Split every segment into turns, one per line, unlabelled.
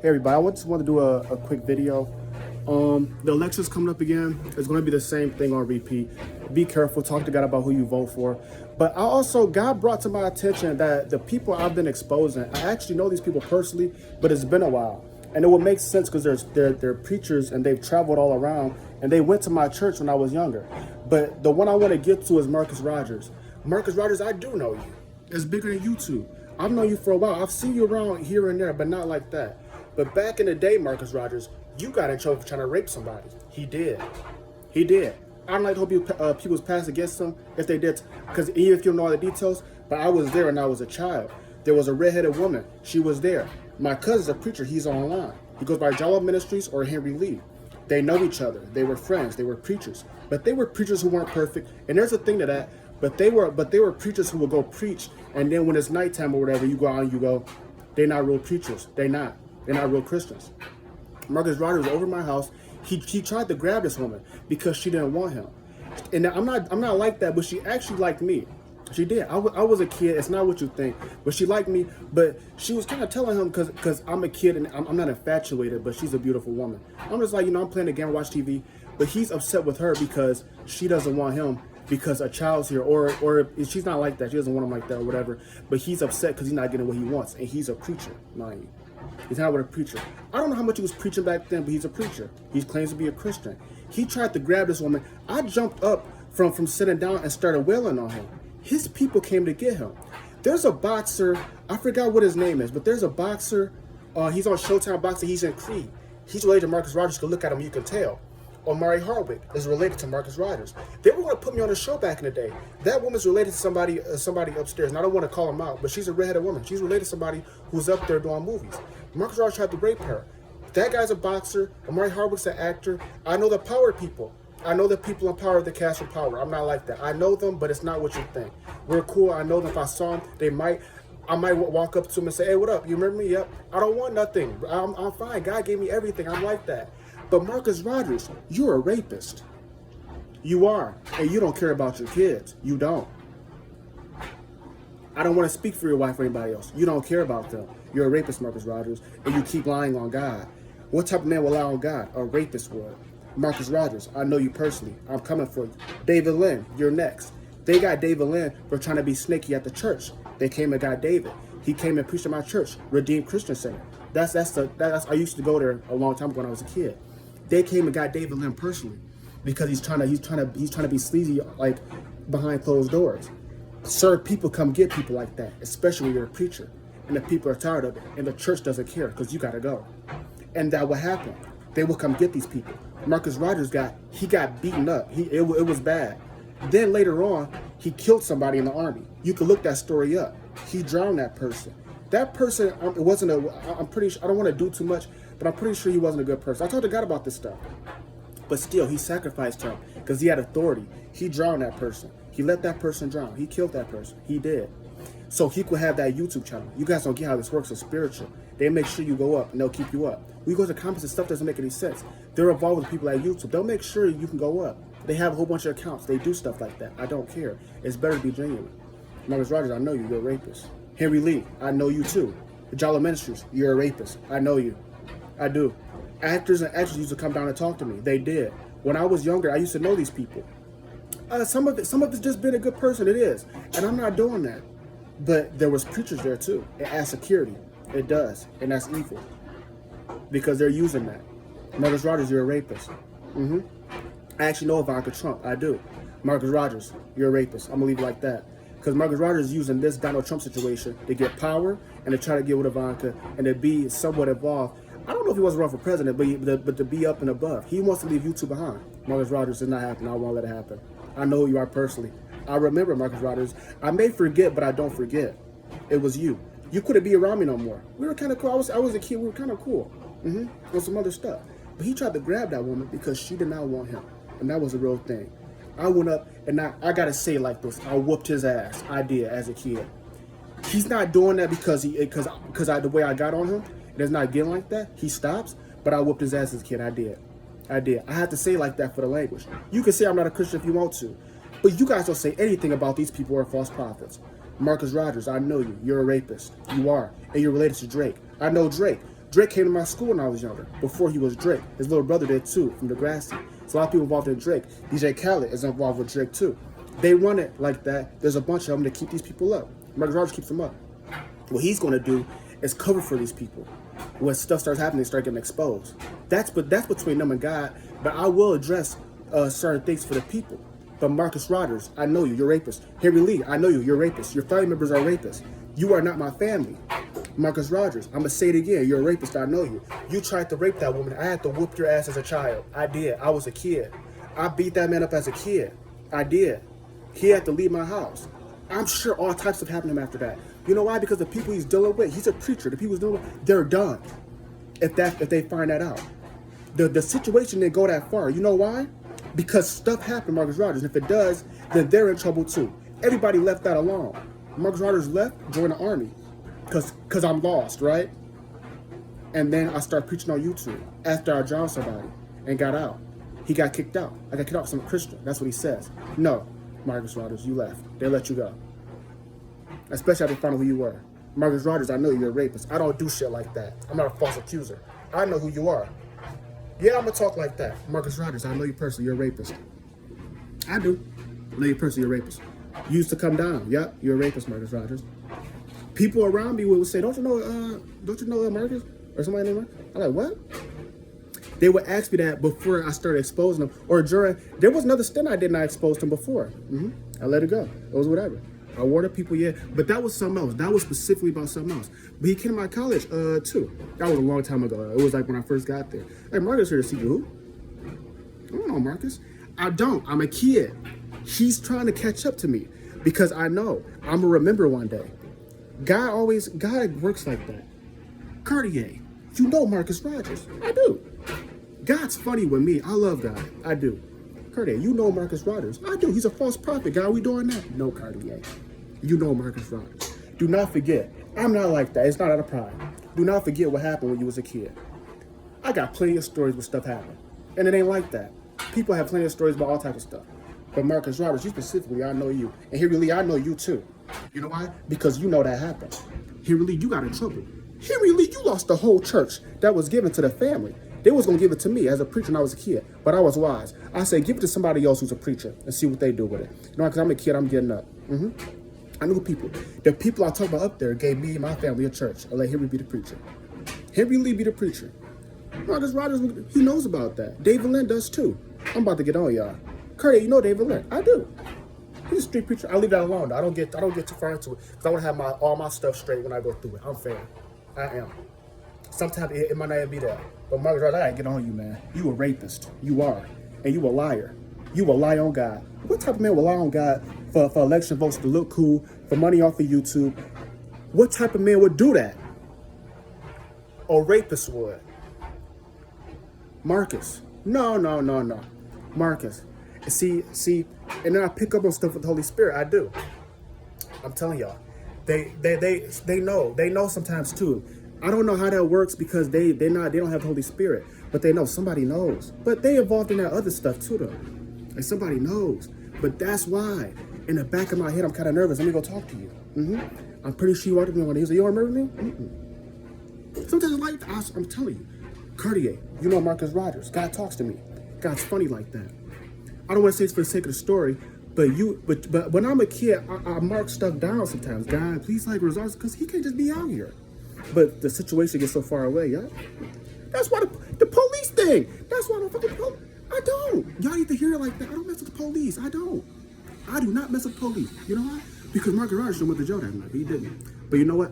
Hey everybody, just want to do a quick video. The election's coming up again. It's going to be the same thing on repeat. Be careful, talk to God about who you vote for. But God brought to my attention that the people I've been exposing, I actually know these people personally, but it's been a while. And it would make sense because they're preachers and they've traveled all around and they went to my church when I was younger. But the one I want to get to is Marcus Rogers. Marcus Rogers, I do know you. It's bigger than YouTube. I've known you for a while. I've seen you around here and there, but not like that. But back in the day, Marcus Rogers, you got in trouble for trying to rape somebody. He did. He did. I don't like to hope people's past against him if they did, because even if you don't know all the details, but I was there when I was a child. There was a redheaded woman. She was there. My cousin's a preacher. He's online. He goes by Jala Ministries or Henry Lee. They know each other. They were friends. They were preachers. But they were preachers who weren't perfect. And there's a thing to that. But they were preachers who would go preach. And then when it's nighttime or whatever, you go out and you go, they're not real preachers. They're not real Christians. Marcus Rogers was over my house. He tried to grab this woman because she didn't want him. And I'm not like that, but she actually liked me. She did. I was a kid. It's not what you think. But she liked me. But she was kind of telling him because I'm a kid and I'm not infatuated, but she's a beautiful woman. I'm just like, I'm playing the game, watch TV. But he's upset with her because she doesn't want him because a child's here. Or she's not like that. She doesn't want him like that or whatever. But he's upset because he's not getting what he wants. And he's a preacher, mind you. He's not with a preacher. I don't know how much he was preaching back then, but he's a preacher. He claims to be a Christian. He tried to grab this woman. I jumped up from sitting down and started wailing on him. His people came to get him. There's a boxer, I forgot what his name is, but there's a boxer, he's on Showtime Boxing, he's in Creed. He's related to Marcus Rogers, you can look at him, you can tell. Omari Hardwick is related to Marcus Rogers. They were going to put me on a show back in the day. That woman's related to somebody upstairs, and I don't want to call him out, but she's a redheaded woman. She's related to somebody who's up there doing movies. Marcus Rogers tried to rape her. That guy's a boxer. Omari Hardwick's an actor. I know the power people. I know the people in power, the cast for power. I'm not like that. I know them, but it's not what you think. We're cool. I know them. If I saw them, I might walk up to them and say, hey, what up? You remember me? Yep. I don't want nothing. I'm fine. God gave me everything. I'm like that. But Marcus Rogers, you're a rapist. You are. And you don't care about your kids. You don't. I don't want to speak for your wife or anybody else. You don't care about them. You're a rapist, Marcus Rogers, and you keep lying on God. What type of man will lie on God? A rapist would. Marcus Rogers, I know you personally. I'm coming for you. David Lynn, you're next. They got David Lynn for trying to be snaky at the church. They came and got David. He came and preached at my church, Redeemed Christian Center. I used to go there a long time ago when I was a kid. They came and got David Lynn personally because he's trying to be sleazy, like behind closed doors. Sir, people come get people like that, especially when you're a preacher, and the people are tired of it, and the church doesn't care because you gotta go. And that will happen. They will come get these people. Marcus Rogers got beaten up. It was bad. Then later on, he killed somebody in the army. You can look that story up. He drowned that person. That person, I'm pretty sure, I don't want to do too much, but I'm pretty sure he wasn't a good person. I talked to God about this stuff. But still, he sacrificed him because he had authority. He drowned that person. He let that person drown. He killed that person. He did. So he could have that YouTube channel. You guys don't get how this works. It's spiritual. They make sure you go up and they'll keep you up. We go to comments and stuff doesn't make any sense. They're involved with people at YouTube. They'll make sure you can go up. They have a whole bunch of accounts. They do stuff like that. I don't care. It's better to be genuine. Marcus Rogers, I know you. You're a rapist. Henry Lee, I know you too. Jala Ministries, you're a rapist. I know you. I do. Actors and actresses used to come down and talk to me. They did. When I was younger, I used to know these people. Some of it's just been a good person. It is. And I'm not doing that. But there was preachers there too. It adds security. It does. And that's evil. Because they're using that. Marcus Rogers, you're a rapist. I actually know Ivanka Trump. I do. Marcus Rogers, you're a rapist. I'm going to leave it like that. Because Marcus Rogers is using this Donald Trump situation to get power and to try to get with Ivanka and to be somewhat involved. I don't know if he wants to run for president, but to be up and above. He wants to leave YouTube behind. Marcus Rogers is not happening. I won't let it happen. I know who you are personally. I remember Marcus Rogers. I may forget, but I don't forget. It was you. You couldn't be around me no more. We were kind of cool. I was a kid. We were kind of cool. And some other stuff. But he tried to grab that woman because she did not want him. And that was a real thing. I went up and I got to say it like this. I whooped his ass. I did as a kid. He's not doing that because the way I got on him. And it's not getting like that. He stops. But I whooped his ass as a kid. I did. I had to say it like that for the language. You can say I'm not a Christian if you want to. But you guys don't say anything about these people who are false prophets. Marcus Rogers, I know you. You're a rapist. You are. And you're related to Drake. I know Drake. Drake came to my school when I was younger. Before he was Drake, his little brother did too, from Degrassi. So a lot of people involved in Drake. DJ Khaled is involved with Drake too. They run it like that. There's a bunch of them to keep these people up. Marcus Rogers keeps them up. What he's going to do is cover for these people. When stuff starts happening, they start getting exposed. That's between them and God. But I will address certain things for the people. But Marcus Rogers, I know you. You're a rapist. Harry Lee, I know you. You're a rapist. Your family members are rapists. You are not my family. Marcus Rogers, I'm going to say it again. You're a rapist. I know you. You tried to rape that woman. I had to whoop your ass as a child. I did. I was a kid. I beat that man up as a kid. I did. He had to leave my house. I'm sure all types of happened to him after that. You know why? Because the people he's dealing with, he's a preacher. The people he's dealing with, they're done. If they find that out. The situation didn't go that far. You know why? Because stuff happened to Marcus Rogers. And if it does, then they're in trouble too. Everybody left that alone. Marcus Rogers left, joined the army. Because I'm lost, right? And then I started preaching on YouTube after I drowned somebody and got out. He got kicked out. I got kicked out because I'm a Christian. That's what he says. No, Marcus Rogers, you left. They let you go. Especially after they found out who you were. Marcus Rogers, I know you're a rapist. I don't do shit like that. I'm not a false accuser. I know who you are. Yeah, I'm going to talk like that. Marcus Rogers, I know you personally. You're a rapist. I do. I know you personally. You're a rapist. You used to come down. Yep, you're a rapist, Marcus Rogers. People around me would say, don't you know Marcus? Or somebody named Marcus? I'm like, what? They would ask me that before I started exposing them. Or during, there was another stint I did not expose them before. I let it go. It was whatever. I warned people, yeah. But that was something else. That was specifically about something else. But he came to my college, too. That was a long time ago. It was like when I first got there. Hey, Marcus here to see you. Who? I don't know Marcus. I don't. I'm a kid. He's trying to catch up to me. Because I know. I'm going to remember one day. God works like that. Cartier, you know Marcus Rogers. I do. God's funny with me. I love God. I do. Cartier, you know Marcus Rogers. I do. He's a false prophet. God, we doing that? No, Cartier. You know Marcus Rogers. Do not forget. I'm not like that. It's not out of pride. Do not forget what happened when you was a kid. I got plenty of stories where stuff happened. And it ain't like that. People have plenty of stories about all types of stuff. But Marcus Rogers, you specifically, I know you. And Harry Lee, I know you too. You know why? Because you know that happened. Harry Lee, you got in trouble. Harry Lee, you lost the whole church that was given to the family. They was going to give it to me as a preacher when I was a kid. But I was wise. I said, give it to somebody else who's a preacher and see what they do with it. You know, because I'm a kid, I'm getting up. I knew people. The people I talk about up there gave me and my family a church. I let Henry be the preacher. Henry Lee be the preacher. Marcus Rogers, he knows about that. David Lynn does too. I'm about to get on, y'all. Curry, you know David Lynn? I do. He's a street preacher. I leave that alone. Though. I don't get too far into it because I want to have all my stuff straight when I go through it. I'm fair. I am. Sometimes it might not even be that. But Marcus Rogers, I gotta get on you, man. You a rapist. You are. And you a liar. You will lie on God. What type of man will lie on God for election votes to look cool, for money off of YouTube? What type of man would do that? A rapist would. Marcus. No. Marcus. See, and then I pick up on stuff with the Holy Spirit. I do. I'm telling y'all. They know sometimes too. I don't know how that works because they don't have the Holy Spirit, but they know somebody knows. But they involved in that other stuff too though. Like somebody knows. But that's why in the back of my head I'm kind of nervous. Let me go talk to you. I'm pretty sure you are the one. He's like, you don't remember me? Sometimes it's like I'm telling you. Cartier, you know Marcus Rogers. God talks to me. God's funny like that. I don't want to say it's for the sake of the story, but when I'm a kid, I mark stuff down sometimes. God, please like results, because he can't just be out here. But the situation gets so far away, yeah? That's why the police thing. That's why I don't fucking police. I don't. Y'all need to hear it like that. I don't mess with the police. I don't. I do not mess with the police. You know why? Because Marcus Rogers went to jail that night. He didn't. But you know what?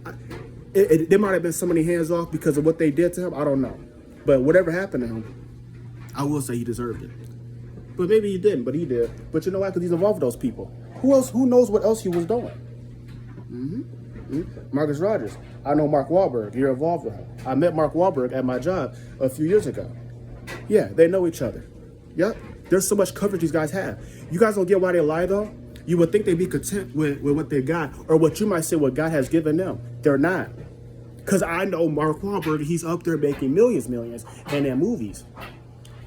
There might have been so many hands off because of what they did to him. I don't know. But whatever happened to him, I will say he deserved it. But maybe he didn't, but he did. But you know why? Because he's involved with those people. Who else? Who knows what else he was doing? Marcus Rogers. I know Mark Wahlberg. You're involved with him. I met Mark Wahlberg at my job a few years ago. Yeah, they know each other. Yep. There's so much coverage these guys have. You guys don't get why they lie, though? You would think they'd be content with what they got, or what you might say what God has given them. They're not. Because I know Mark Wahlberg, he's up there making millions, and in movies.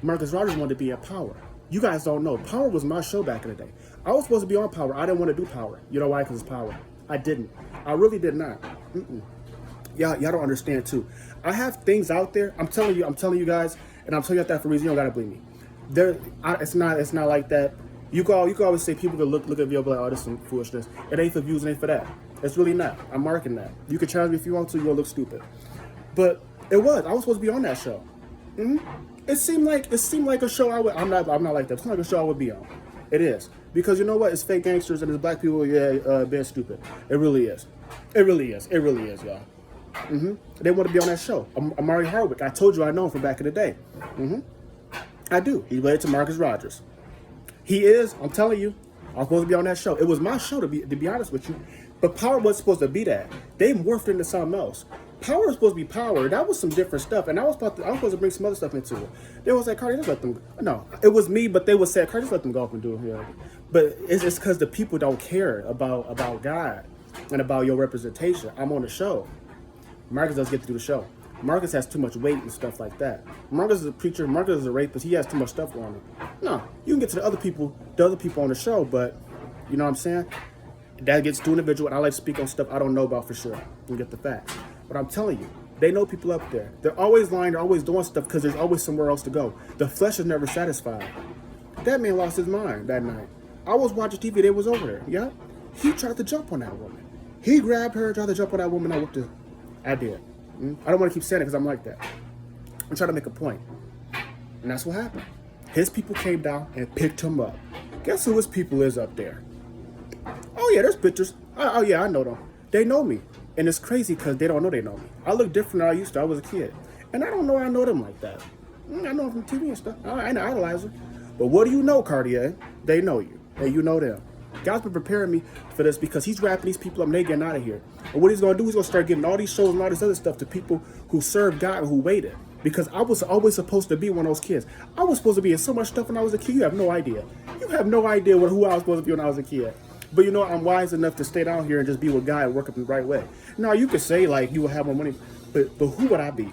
Marcus Rogers wanted to be in Power. You guys don't know. Power was my show back in the day. I was supposed to be on Power. I didn't want to do Power. You know why? Because it's Power. I didn't. I really did not. y'all don't understand too. I have things out there. I'm telling you guys, and I'm telling you that for a reason. You don't gotta believe me. It's not like that. You can always say people can look at video and be like, oh, this is some foolishness. It ain't for views, it ain't for that. It's really not. I'm marking that. You can challenge me if you want to. You'll look stupid. But I was supposed to be on that show. It seemed like a show I would. I'm not like that. It's not like a show I would be on. It is, because you know what? It's fake gangsters and it's black people. Being stupid. It really is. It really is, y'all. They want to be on that show. Amari Hardwick. I told you I know him from back in the day. I do. He's related to Marcus Rogers. He is. I'm telling you. I was supposed to be on that show. It was my show to be honest with you. But Power wasn't supposed to be that. They morphed into something else. Power was supposed to be Power. That was some different stuff, and I was supposed to bring some other stuff into it. They was like, Cardi, just let them. No, it was me, but they would say, Cardi, just let them go up and do it here. But it's because the people don't care about God and about your representation. I'm on the show. Marcus doesn't get to do the show. Marcus has too much weight and stuff like that. Marcus is a preacher. Marcus is a rapist. He has too much stuff on him. No, you can get to the other people on the show, but you know what I'm saying? That gets too individual, and I like to speak on stuff I don't know about for sure and get the facts. But I'm telling you, they know people up there. They're always lying. They're always doing stuff because there's always somewhere else to go. The flesh is never satisfied. That man lost his mind that night. I was watching TV. They was over there. Yeah, he tried to jump on that woman. He grabbed her, tried to jump on that woman. I whipped her. I did. I don't want to keep saying it because I'm like that. I'm trying to make a point. And that's what happened. His people came down and picked him up. Guess who his people is up there? Oh, yeah, there's pictures. Oh, yeah, I know them. They know me. And it's crazy because they don't know they know me. I look different than I used to. I was a kid. And I don't know I know them like that. I know them from TV and stuff. I idolize them. But what do you know, Cartier? They know you. And you know them. God's been preparing me for this because he's wrapping these people up and they getting out of here. And what he's going to do, he's going to start giving all these shows and all this other stuff to people who serve God and who waited. Because I was always supposed to be one of those kids. I was supposed to be in so much stuff when I was a kid. You have no idea. You have no idea who I was supposed to be when I was a kid. But you know, I'm wise enough to stay down here and just be with God and work up in the right way. Now, you could say, like, you will have more money, but who would I be?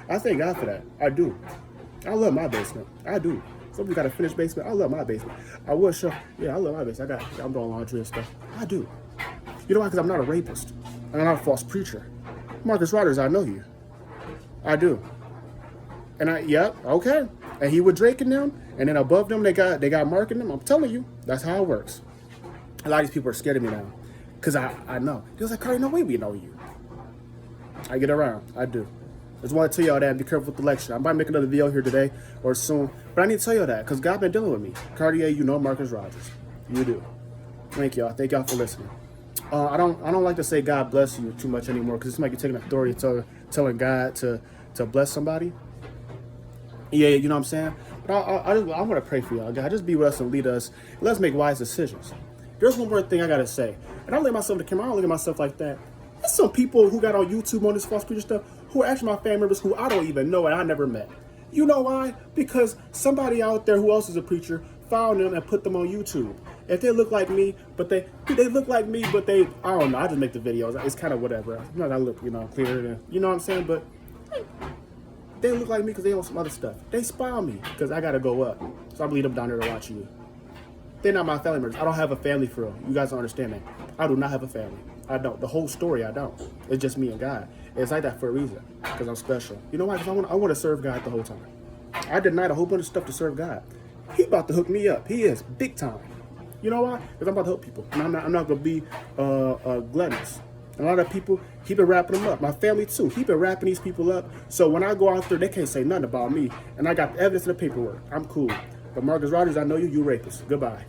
I thank God for that. I do. I love my basement. I do. Somebody got a finished basement. I love my basement. I will show. Yeah, I love my basement. I'm doing laundry and stuff. I do. You know why? Because I'm not a rapist. And I'm not a false preacher. Marcus Rogers, I know you. I do. And okay. And he with Drake and them, and then above them, they got Mark and them. I'm telling you, that's how it works. A lot of these people are scared of me now. Because I know. They was like, Cardi, no way we know you. I get around. I do. I just want to tell y'all that and be careful with the lecture. I might make another video here today or soon. But I need to tell y'all that because God been dealing with me. Cartier, you know Marcus Rogers. You do. Thank y'all. Thank y'all for listening. I don't like to say God bless you too much anymore because it's like you're taking authority telling God to bless somebody. Yeah, you know what I'm saying? But I want to pray for y'all. God, just be with us and lead us. And let's make wise decisions. There's one more thing I got to say. And I don't look at myself in the camera. I don't look at myself like that. There's some people who got on YouTube on this false preacher stuff who are actually my family members who I don't even know and I never met. You know why? Because somebody out there who else is a preacher found them and put them on YouTube. If they look like me, but they look like me, but I don't know. I just make the videos. It's kind of whatever. I'm not gonna look, clearer than, you know what I'm saying? But they look like me because they on some other stuff. They spy on me because I gotta go up. So I lead them down there to watch you. They're not my family members. I don't have a family for real. You guys don't understand that. I do not have a family. I don't. The whole story, I don't. It's just me and God. It's like that for a reason. Because I'm special. You know why? Because I want to serve God the whole time. I denied a whole bunch of stuff to serve God. He about to hook me up. He is big time. You know why? Because I'm about to help people. And I'm not going to be gluttonous. A lot of people, he been wrapping them up. My family too. He been wrapping these people up. So when I go out there, they can't say nothing about me. And I got the evidence and the paperwork. I'm cool. But Marcus Rogers, I know you rapist. Goodbye.